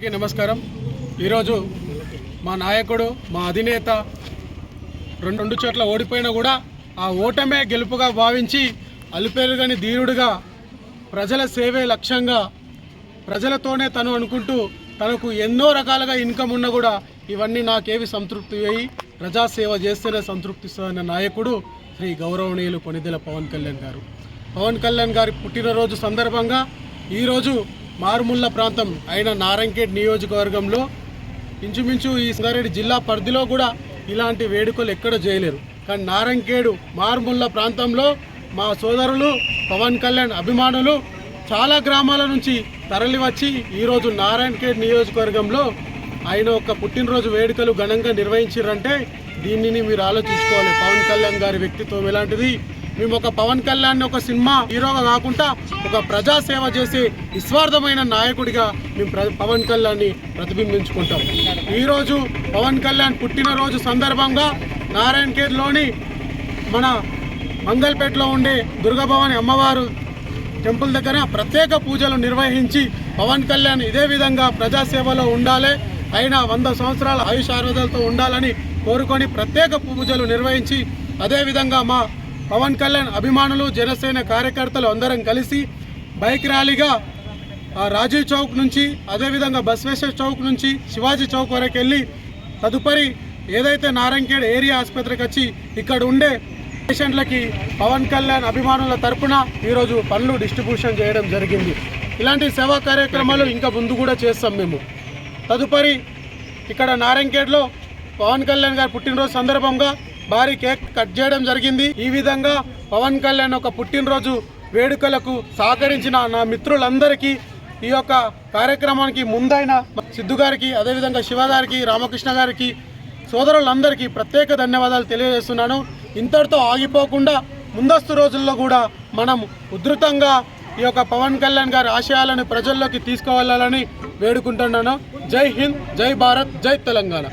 అందరికీ నమస్కారం। ఈరోజు మా నాయకుడు మా అధినేత రెండు చోట్ల ఓడిపోయినా కూడా ఆ ఓటమే గెలుపుగా భావించి అలుపెరుగని ధీరుడుగా ప్రజల సేవే లక్ష్యంగా ప్రజలతోనే తను అనుకుంటూ తనకు ఎన్నో రకాలుగా ఇన్కమ్ ఉన్నా కూడా ఇవన్నీ నాకేవి సంతృప్తి అయ్యి ప్రజాసేవ చేస్తేనే సంతృప్తిస్తున్న నాయకుడు శ్రీ గౌరవనీయులు కొణిదెల పవన్ కళ్యాణ్ గారు। పవన్ కళ్యాణ్ గారి పుట్టినరోజు సందర్భంగా ఈరోజు మారుమూల ప్రాంతం అయిన నారాయణఖేడ్ నియోజకవర్గంలో ఇంచుమించు ఈ సంగారెడ్డి జిల్లా పరిధిలో కూడా ఇలాంటి వేడుకలు ఎక్కడ చేయలేరు। కానీ నారాయణఖేడ్ మారుమూల ప్రాంతంలో మా సోదరులు పవన్ కళ్యాణ్ అభిమానులు చాలా గ్రామాల నుంచి తరలి వచ్చి ఈరోజు నారాయణఖేడ్ నియోజకవర్గంలో ఆయన ఒక పుట్టినరోజు వేడుకలు ఘనంగా నిర్వహించారంటే దీనిని మీరు ఆలోచించుకోవాలి। పవన్ కళ్యాణ్ గారి వ్యక్తిత్వం ఎలాంటిది। మేము ఒక పవన్ కళ్యాణ్ ఒక సినిమా హీరోగా కాకుండా ఒక ప్రజాసేవ చేసే నిస్వార్థమైన నాయకుడిగా మేము పవన్ కళ్యాణ్ని ప్రతిబింబించుకుంటాం। ఈరోజు పవన్ కళ్యాణ్ పుట్టినరోజు సందర్భంగా నారాయణఖేడ్లోని మన మంగళపేటలో ఉండే దుర్గాభవాని అమ్మవారు టెంపుల్ దగ్గర ప్రత్యేక పూజలు నిర్వహించి పవన్ కళ్యాణ్ ఇదే విధంగా ప్రజాసేవలో ఉండాలి, ఆయన 100 సంవత్సరాల ఆయుష్ ఆరోగ్యాలతో ఉండాలని కోరుకొని ప్రత్యేక పూజలు నిర్వహించి అదేవిధంగా మా పవన్ కళ్యాణ్ అభిమానులు జనసేన కార్యకర్తలు అందరం కలిసి బైక్ ర్యాలీగా రాజీవ్ చౌక్ నుంచి అదేవిధంగా బసవేశ్వర చౌక్ నుంచి శివాజీ చౌక్ వరకు వెళ్ళి తదుపరి ఏదైతే నారాయణఖేడ్ ఏరియా ఆసుపత్రికి వచ్చి ఇక్కడ ఉండే పేషెంట్లకి పవన్ కళ్యాణ్ అభిమానుల తరపున ఈరోజు పనులు డిస్ట్రిబ్యూషన్ చేయడం జరిగింది। ఇలాంటి సేవా కార్యక్రమాలు ఇంకా ముందు కూడా చేస్తాం మేము। తదుపరి ఇక్కడ నారాయణఖేడ్లో పవన్ కళ్యాణ్ గారి పుట్టినరోజు సందర్భంగా భారీ కేక్ కట్ చేయడం జరిగింది। ఈ విధంగా పవన్ కళ్యాణ్ ఒక పుట్టినరోజు వేడుకలకు సహకరించిన నా మిత్రులందరికీ ఈ యొక్క కార్యక్రమానికి ముందైన సిద్ధు గారికి అదేవిధంగా శివ గారికి రామకృష్ణ గారికి సోదరులందరికీ ప్రత్యేక ధన్యవాదాలు తెలియజేస్తున్నాను। ఇంతటితో ఆగిపోకుండా ముందస్తు రోజుల్లో కూడా మనం ఉధృతంగా ఈ యొక్క పవన్ కళ్యాణ్ గారి ఆశయాలను ప్రజల్లోకి తీసుకువెళ్ళాలని వేడుకుంటున్నాను। జై హింద్, జై భారత్, జై తెలంగాణ।